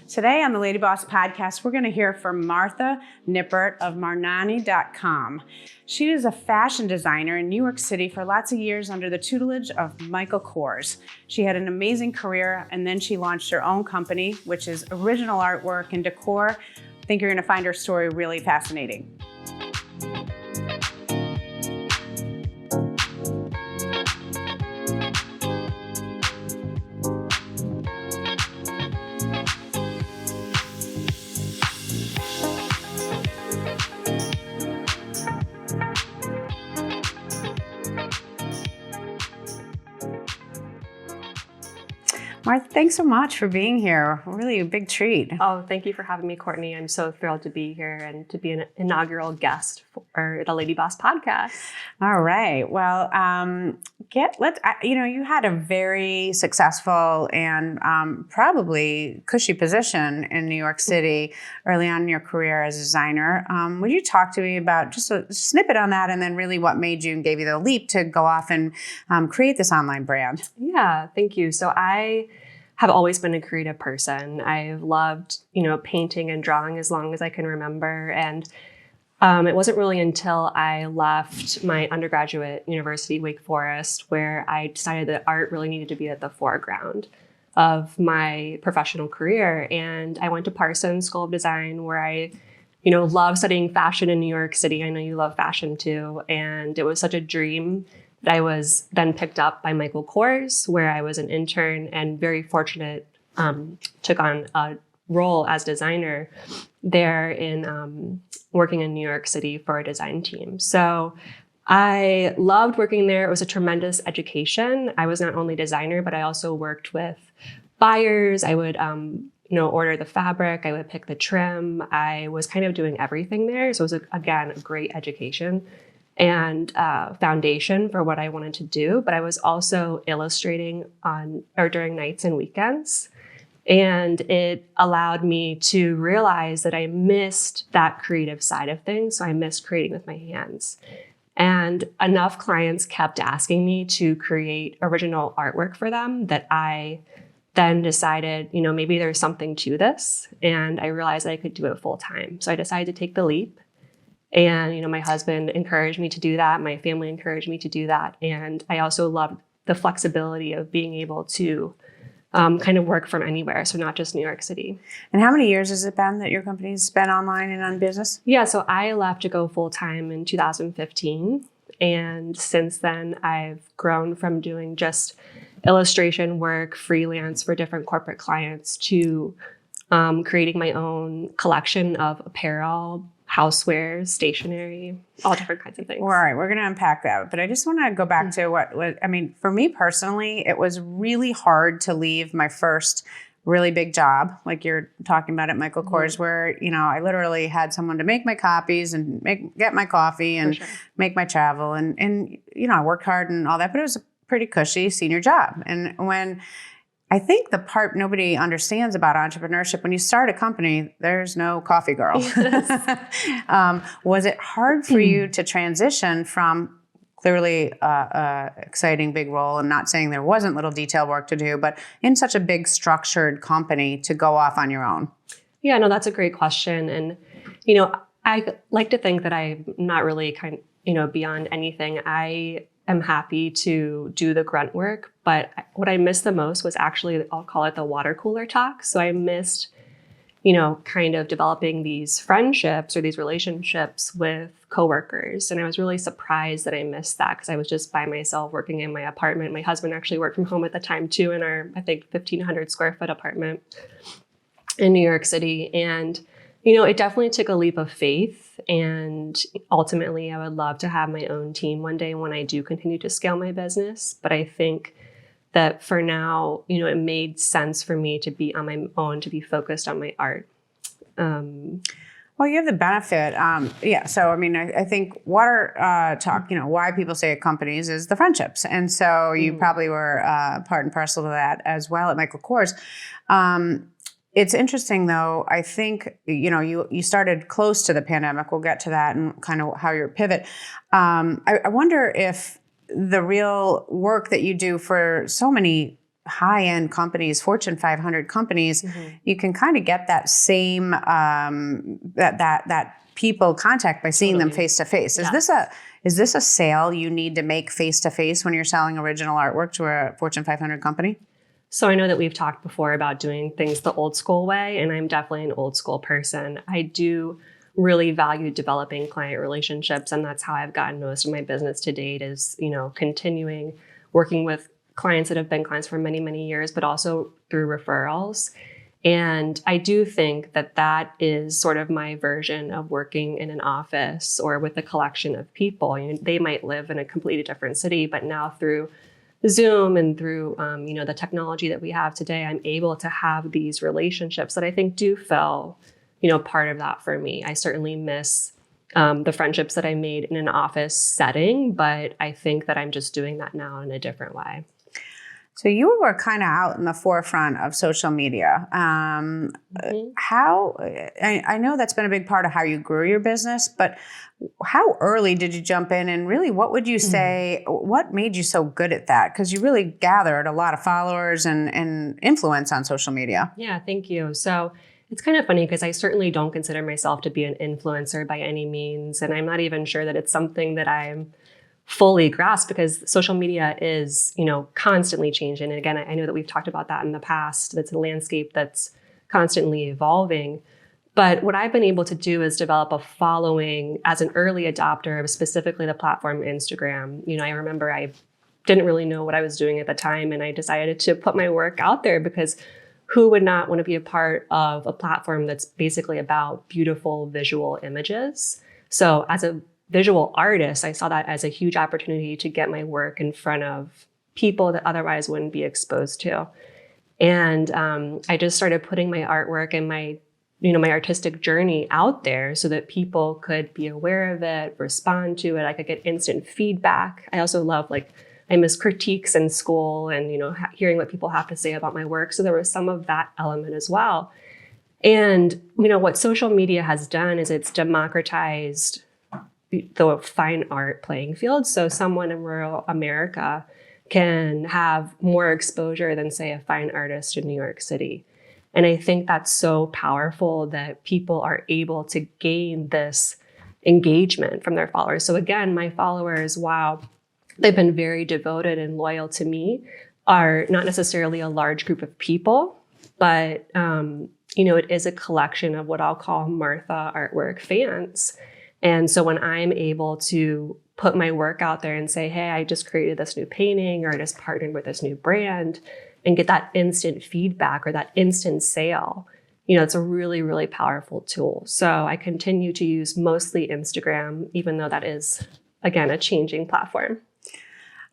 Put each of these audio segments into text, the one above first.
Today on the Ladyboss podcast, we're going to hear from Martha Nippert of Marnani.com. She is a fashion designer in New York City for lots of years under the tutelage of Michael Kors. She had an amazing career, and then she launched her own company, which is original artwork and decor. I think you're going to find her story really fascinating. Martha, thanks so much for being here. Really a big treat. Oh, thank you for having me, Courtney. I'm so thrilled to be here and to be an inaugural guest for the Ladyboss podcast. All right. Well, you had a very successful and probably cushy position in New York City early on in your career as a designer. Would you talk to me about just a snippet on that, and then really what made you and gave you the leap to go off and create this online brand? Yeah, thank you. So I have always been a creative person. I've loved, painting and drawing as long as I can remember. And it wasn't really until I left my undergraduate university, Wake Forest, where I decided that art really needed to be at the foreground of my professional career. And I went to Parsons School of Design, where I, love studying fashion in New York City. I know you love fashion too. And it was such a dream. I was then picked up by Michael Kors, where I was an intern and very fortunate, took on a role as designer there in working in New York City for a design team. So I loved working there. It was a tremendous education. I was not only a designer, but I also worked with buyers. I would, order the fabric. I would pick the trim. I was kind of doing everything there. So it was, again, a great education and foundation for what I wanted to do. But I was also illustrating during nights and weekends. And it allowed me to realize that I missed that creative side of things. So I missed creating with my hands. And enough clients kept asking me to create original artwork for them that I then decided, maybe there's something to this. And I realized that I could do it full time. So I decided to take the leap. And, my husband encouraged me to do that. My family encouraged me to do that. And I also loved the flexibility of being able to kind of work from anywhere. So not just New York City. And how many years has it been that your company's been online and on business? Yeah, so I left to go full time in 2015. And since then, I've grown from doing just illustration work, freelance for different corporate clients, to creating my own collection of apparel, housewares, stationery, all different kinds of things. All right, we're going to unpack that. But I just want to go back to for me personally, it was really hard to leave my first really big job, like you're talking about at Michael Kors, where, I literally had someone to make my copies and get my coffee and make my travel. And I worked hard and all that, but it was a pretty cushy senior job. And when I think the part nobody understands about entrepreneurship, when you start a company, there's no coffee girl. Yes. Was it hard for you to transition from clearly exciting big role, and not saying there wasn't little detail work to do, but in such a big structured company to go off on your own? Yeah, no, that's a great question. And, I like to think that I'm not really beyond anything. I am happy to do the grunt work, but what I missed the most was actually, I'll call it the water cooler talk. So I missed, kind of developing these friendships or these relationships with coworkers. And I was really surprised that I missed that, because I was just by myself working in my apartment. My husband actually worked from home at the time too, in our, I think, 1,500 square foot apartment in New York City. And it definitely took a leap of faith, and ultimately I would love to have my own team one day when I do continue to scale my business. But I think that for now, it made sense for me to be on my own, to be focused on my art. Well, you have the benefit. So, I think water talk, why people stay at companies is the friendships. And so you probably were part and parcel of that as well at Michael Kors. It's interesting, though. I think, you started close to the pandemic. We'll get to that and kind of how your pivot. I wonder if the real work that you do for so many high-end companies, Fortune 500 companies, you can kind of get that same that people contact by seeing them face to face. Is this a sale you need to make face to face when you're selling original artwork to a Fortune 500 company? So I know that we've talked before about doing things the old school way, and I'm definitely an old school person. I do really value developing client relationships, and that's how I've gotten most of my business to date is, continuing working with clients that have been clients for many, many years, but also through referrals. And I do think that that is sort of my version of working in an office or with a collection of people. They might live in a completely different city, but now through Zoom and through the technology that we have today, I'm able to have these relationships that I think do fill part of that for me. I certainly miss the friendships that I made in an office setting, but I think that I'm just doing that now in a different way. So you were kind of out in the forefront of social media. How, I know that's been a big part of how you grew your business, but how early did you jump in, and really what would you say, what made you so good at that? Because you really gathered a lot of followers and influence on social media. Yeah, thank you. So it's kind of funny because I certainly don't consider myself to be an influencer by any means. And I'm not even sure that it's something that I'm fully grasp because social media is, constantly changing. And again, I know that we've talked about that in the past. That's a landscape that's constantly evolving. But what I've been able to do is develop a following as an early adopter of specifically the platform Instagram. I remember I didn't really know what I was doing at the time, and I decided to put my work out there because who would not want to be a part of a platform that's basically about beautiful visual images? So as a visual artist, I saw that as a huge opportunity to get my work in front of people that otherwise wouldn't be exposed to. And I just started putting my artwork and my artistic journey out there so that people could be aware of it, respond to it. I could get instant feedback. I also love, I miss critiques in school and, hearing what people have to say about my work. So there was some of that element as well. And, what social media has done is it's democratized the fine art playing field. So someone in rural America can have more exposure than, say, a fine artist in New York City. And I think that's so powerful that people are able to gain this engagement from their followers. So again, my followers, while they've been very devoted and loyal to me, are not necessarily a large group of people, but it is a collection of what I'll call Martha artwork fans. And so when I'm able to put my work out there and say, hey, I just created this new painting or I just partnered with this new brand and get that instant feedback or that instant sale, it's a really, really powerful tool. So I continue to use mostly Instagram, even though that is, again, a changing platform.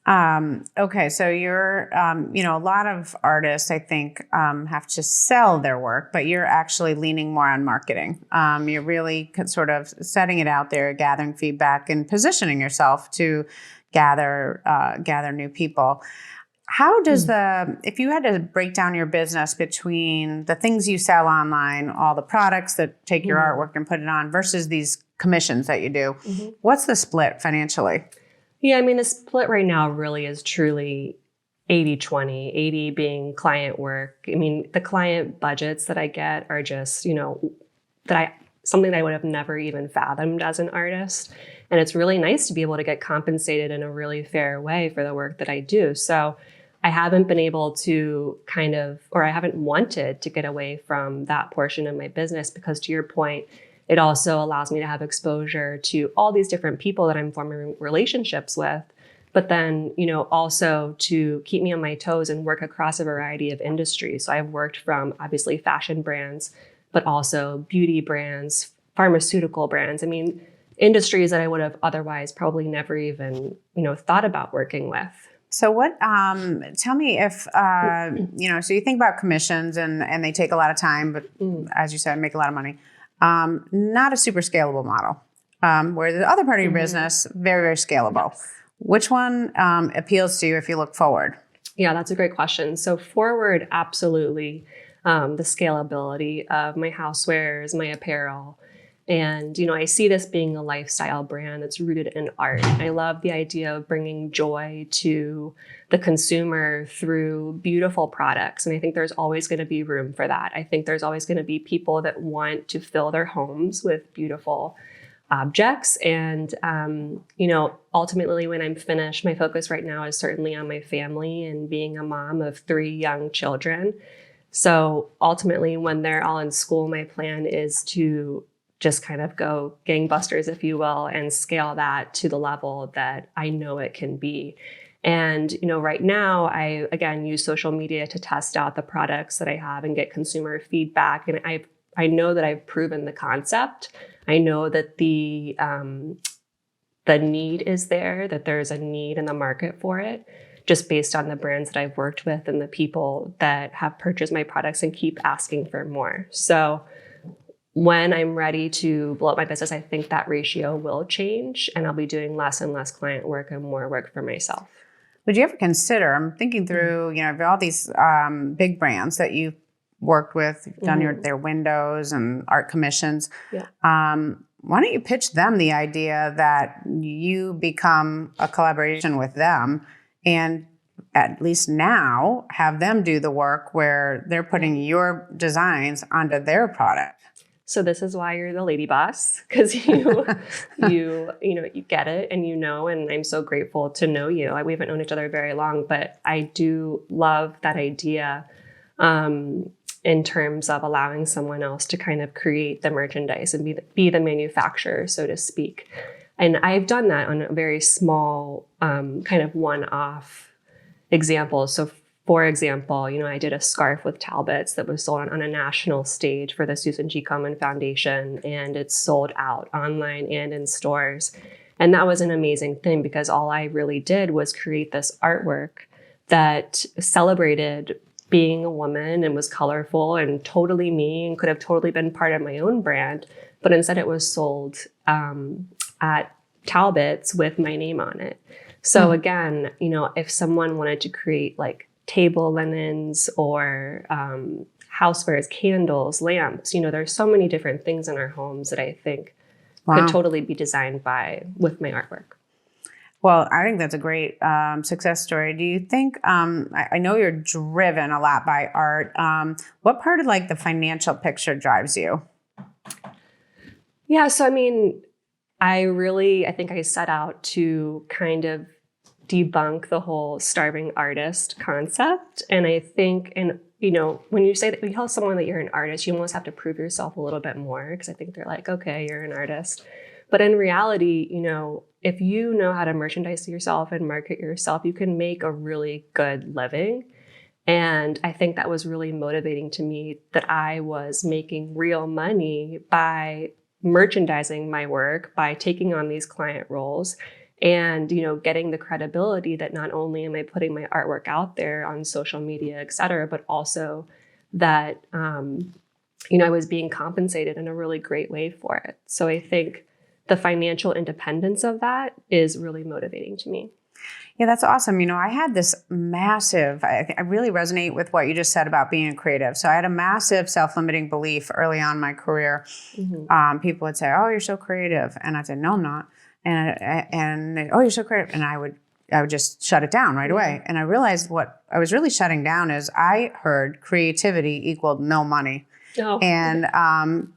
Okay, so you're, a lot of artists, I think, have to sell their work, but you're actually leaning more on marketing. You're really sort of setting it out there, gathering feedback, and positioning yourself to gather new people. How does if you had to break down your business between the things you sell online, all the products that take your artwork and put it on, versus these commissions that you do, what's the split financially? Yeah, the split right now really is truly 80-20, 80 being client work. The client budgets that I get are just, something that I would have never even fathomed as an artist. And it's really nice to be able to get compensated in a really fair way for the work that I do. So I haven't been able to I haven't wanted to get away from that portion of my business because, to your point, it also allows me to have exposure to all these different people that I'm forming relationships with, but then, also to keep me on my toes and work across a variety of industries. So I've worked from obviously fashion brands, but also beauty brands, pharmaceutical brands. Industries that I would have otherwise probably never even, thought about working with. So tell me if, so you think about commissions and they take a lot of time, but as you said, make a lot of money. Not a super scalable model, where the other part of your business, very, very scalable. Yes. Which one appeals to you if you look forward? Yeah, that's a great question. So forward, absolutely. The scalability of my housewares, my apparel. And, I see this being a lifestyle brand that's rooted in art. I love the idea of bringing joy to the consumer through beautiful products. And I think there's always going to be room for that. I think there's always going to be people that want to fill their homes with beautiful objects. And, ultimately when I'm finished, my focus right now is certainly on my family and being a mom of 3 young children. So ultimately when they're all in school, my plan is to just kind of go gangbusters, if you will, and scale that to the level that I know it can be. And, right now I, again, use social media to test out the products that I have and get consumer feedback. And I know that I've proven the concept. I know that the need is there, that there's a need in the market for it, just based on the brands that I've worked with and the people that have purchased my products and keep asking for more. So when I'm ready to blow up my business, I think that ratio will change and I'll be doing less and less client work and more work for myself. Would you ever consider, I'm thinking through, all these big brands that you've worked with, you've done their windows and art commissions. Yeah. Why don't you pitch them the idea that you become a collaboration with them and at least now have them do the work where they're putting your designs onto their product? So this is why you're the Ladyboss, because you get it and and I'm so grateful to know you. We haven't known each other very long, but I do love that idea in terms of allowing someone else to kind of create the merchandise and be the manufacturer, so to speak. And I've done that on a very small kind of one-off example. So for example, I did a scarf with Talbots that was sold on a national stage for the Susan G. Komen Foundation, and it's sold out online and in stores. And that was an amazing thing because all I really did was create this artwork that celebrated being a woman and was colorful and totally me and could have totally been part of my own brand. But instead it was sold at Talbots with my name on it. So again, if someone wanted to create like table linens or housewares, candles, lamps, there's so many different things in our homes that I think could totally be designed with my artwork. Well, I think that's a great success story. Do you think, I know you're driven a lot by art. What part of like the financial picture drives you? Yeah, so I mean, I think I set out to kind of debunk the whole starving artist concept. And I think, when you say that, when you tell someone that you're an artist, you almost have to prove yourself a little bit more because I think they're like, okay, you're an artist. But in reality, if you know how to merchandise yourself and market yourself, you can make a really good living. And I think that was really motivating to me, that I was making real money by merchandising my work, by taking on these client roles and, getting the credibility that not only am I putting my artwork out there on social media, et cetera, but also that, I was being compensated in a really great way for it. So I think the financial independence of that is really motivating to me. Yeah, that's awesome. I had this massive, I really resonate with what you just said about being creative. So I had a massive self-limiting belief early on in my career. People would say, oh, you're so creative. And I'd say, no, I'm not. And they, oh, you're so creative. And I would just shut it down right away. And I realized what I was really shutting down is I heard creativity equaled no money. Oh. And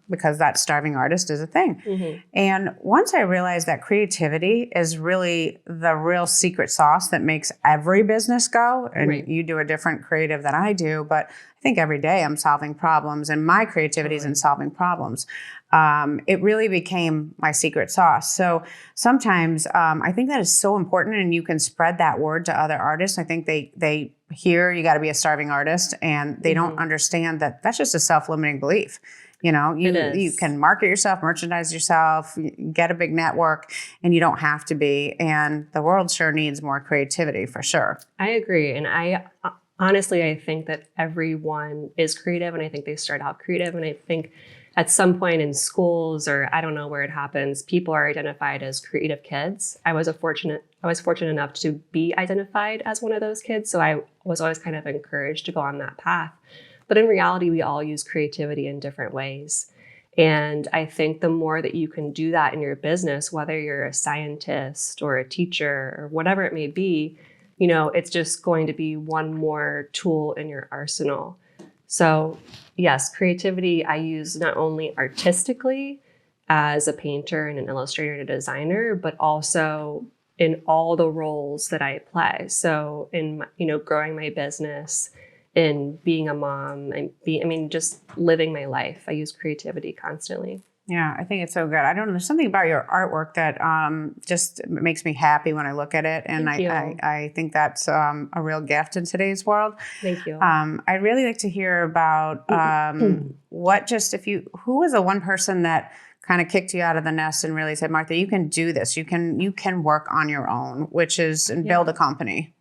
because that starving artist is a thing. And once I realized that creativity is really the real secret sauce that makes every business go, and you do a different creative than I do, but I think every day I'm solving problems and my creativity is in solving problems. It really became my secret sauce. So sometimes I think that is so important, and you can spread that word to other artists. I think they hear you got to be a starving artist, and they don't understand that that's just a self-limiting belief. You can market yourself, merchandise yourself, get a big network, and you don't have to be. And the world sure needs more creativity for sure. I agree. And honestly, I think that everyone is creative, and I think they start out creative. And I think at some point in schools, or I don't know where it happens, people are identified as creative kids. I was fortunate enough to be identified as one of those kids. So I was always kind of encouraged to go on that path. But in reality, we all use creativity in different ways. And I think the more that you can do that in your business, whether you're a scientist or a teacher or whatever it may be, it's just going to be one more tool in your arsenal. So yes, creativity I use not only artistically as a painter and an illustrator and a designer, but also in all the roles that I play. So in, growing my business, in being a mom, and just living my life. I use creativity constantly. Yeah, I think it's so good. I don't know. There's something about your artwork that just makes me happy when I look at it. And I think that's a real gift in today's world. Thank you. I'd really like to hear about who was the one person that kind of kicked you out of the nest and really said, Martha, you can do this. You can work on your own, and build a company.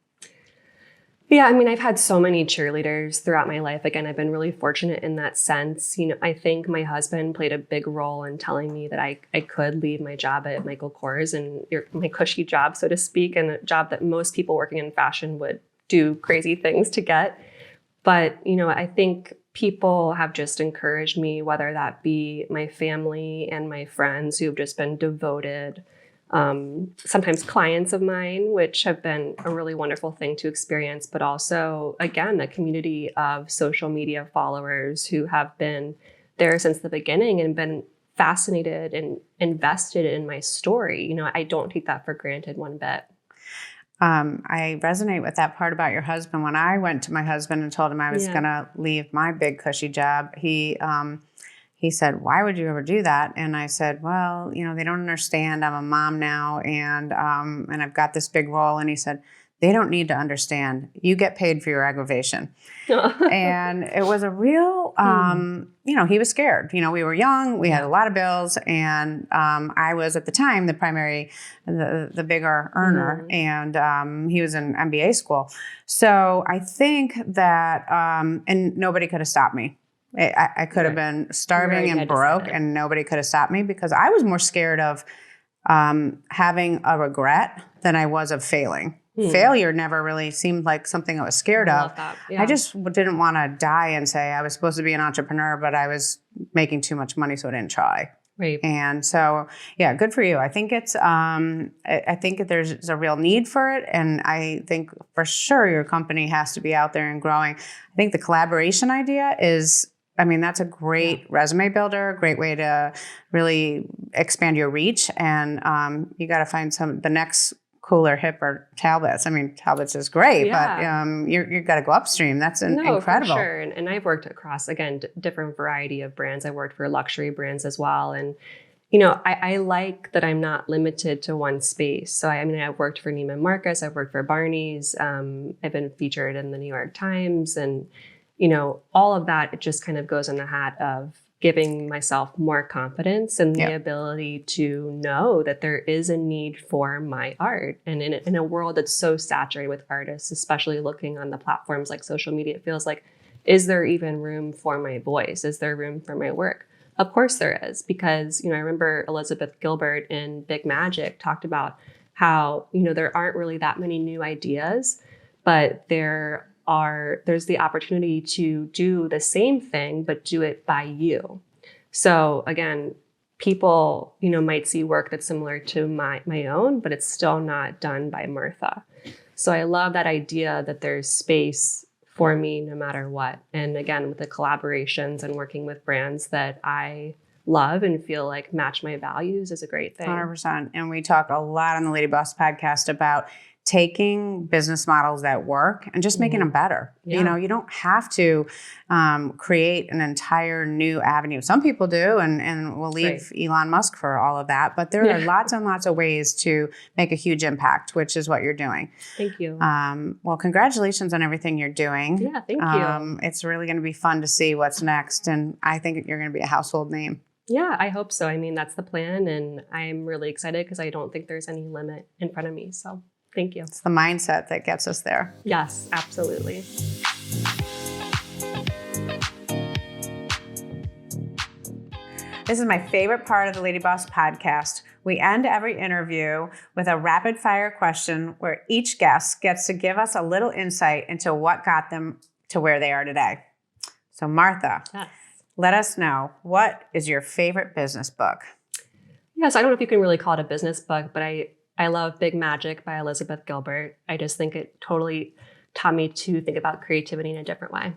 Yeah, I've had so many cheerleaders throughout my life. Again, I've been really fortunate in that sense. I think my husband played a big role in telling me that I could leave my job at Michael Kors and my cushy job, so to speak, and a job that most people working in fashion would do crazy things to get. But, I think people have just encouraged me, whether that be my family and my friends who've just been devoted, sometimes clients of mine, which have been a really wonderful thing to experience, but also, again, a community of social media followers who have been there since the beginning and been fascinated and invested in my story. I don't take that for granted one bit. I resonate with that part about your husband. When I went to my husband and told him I was going to leave my big cushy job, he said, why would you ever do that? And I said, well, they don't understand. I'm a mom now and I've got this big role. And he said, they don't need to understand. You get paid for your aggravation. And it was a real, he was scared. We were young, we had a lot of bills, and I was at the time the bigger earner, and he was in MBA school. So I think that, and nobody could have stopped me. I could have been starving and broke, and nobody could have stopped me because I was more scared of having a regret than I was of failing. Failure never really seemed like something I was scared of. I just didn't want to die and say I was supposed to be an entrepreneur, but I was making too much money, so I didn't try. Right. And so, yeah, good for you. I think it's, I think there's a real need for it. And I think for sure your company has to be out there and growing. I think the collaboration idea is, that's a great resume builder, a great way to really expand your reach. And you got to find the next cooler, hipper Talbots. Talbots is great, but you got to go upstream. That's incredible. For sure. And I've worked across, again, different variety of brands. I worked for luxury brands as well. And, I like that I'm not limited to one space. So, I've worked for Neiman Marcus. I've worked for Barney's. I've been featured in the New York Times. And, all of that, it just kind of goes in the hat of giving myself more confidence and the ability to know that there is a need for my art. And in a world that's so saturated with artists, especially looking on the platforms like social media, it feels like, is there even room for my voice? Is there room for my work? Of course there is, because, I remember Elizabeth Gilbert in Big Magic talked about how, there aren't really that many new ideas, but there's the opportunity to do the same thing, but do it by you. So again, people, might see work that's similar to my own, but it's still not done by Martha. So I love that idea that there's space for me no matter what. And again, with the collaborations and working with brands that I love and feel like match my values is a great thing. 100%. And we talk a lot on the Ladyboss podcast about taking business models that work and just making them better. Yeah. You don't have to create an entire new avenue. Some people do, and we'll leave Elon Musk for all of that. But there are lots and lots of ways to make a huge impact, which is what you're doing. Thank you. Well, congratulations on everything you're doing. Yeah, thank you. It's really going to be fun to see what's next. And I think you're going to be a household name. Yeah, I hope so. That's the plan. And I'm really excited because I don't think there's any limit in front of me. So thank you. It's the mindset that gets us there. Yes, absolutely. This is my favorite part of the Ladyboss podcast. We end every interview with a rapid fire question where each guest gets to give us a little insight into what got them to where they are today. So Martha, let us know, what is your favorite business book? Yes, I don't know if you can really call it a business book, but I love Big Magic by Elizabeth Gilbert. I just think it totally taught me to think about creativity in a different way.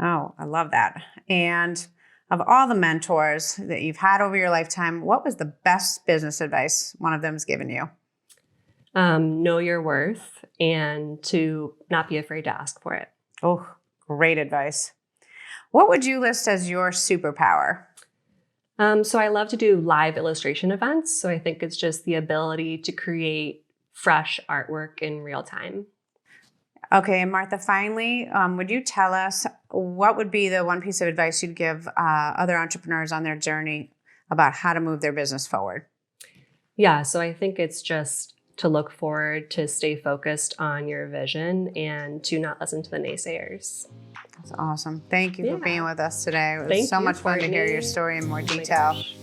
Oh, I love that. And of all the mentors that you've had over your lifetime, what was the best business advice one of them's given you? Know your worth and to not be afraid to ask for it. Oh, great advice. What would you list as your superpower? So I love to do live illustration events. So I think it's just the ability to create fresh artwork in real time. Okay, and Martha, finally, would you tell us what would be the one piece of advice you'd give other entrepreneurs on their journey about how to move their business forward? Yeah, so I think it's just to look forward, to stay focused on your vision, and to not listen to the naysayers. That's awesome. Thank you for being with us today. It was Thank so you, much fun to hear Courtney. your story in more Oh my detail. gosh.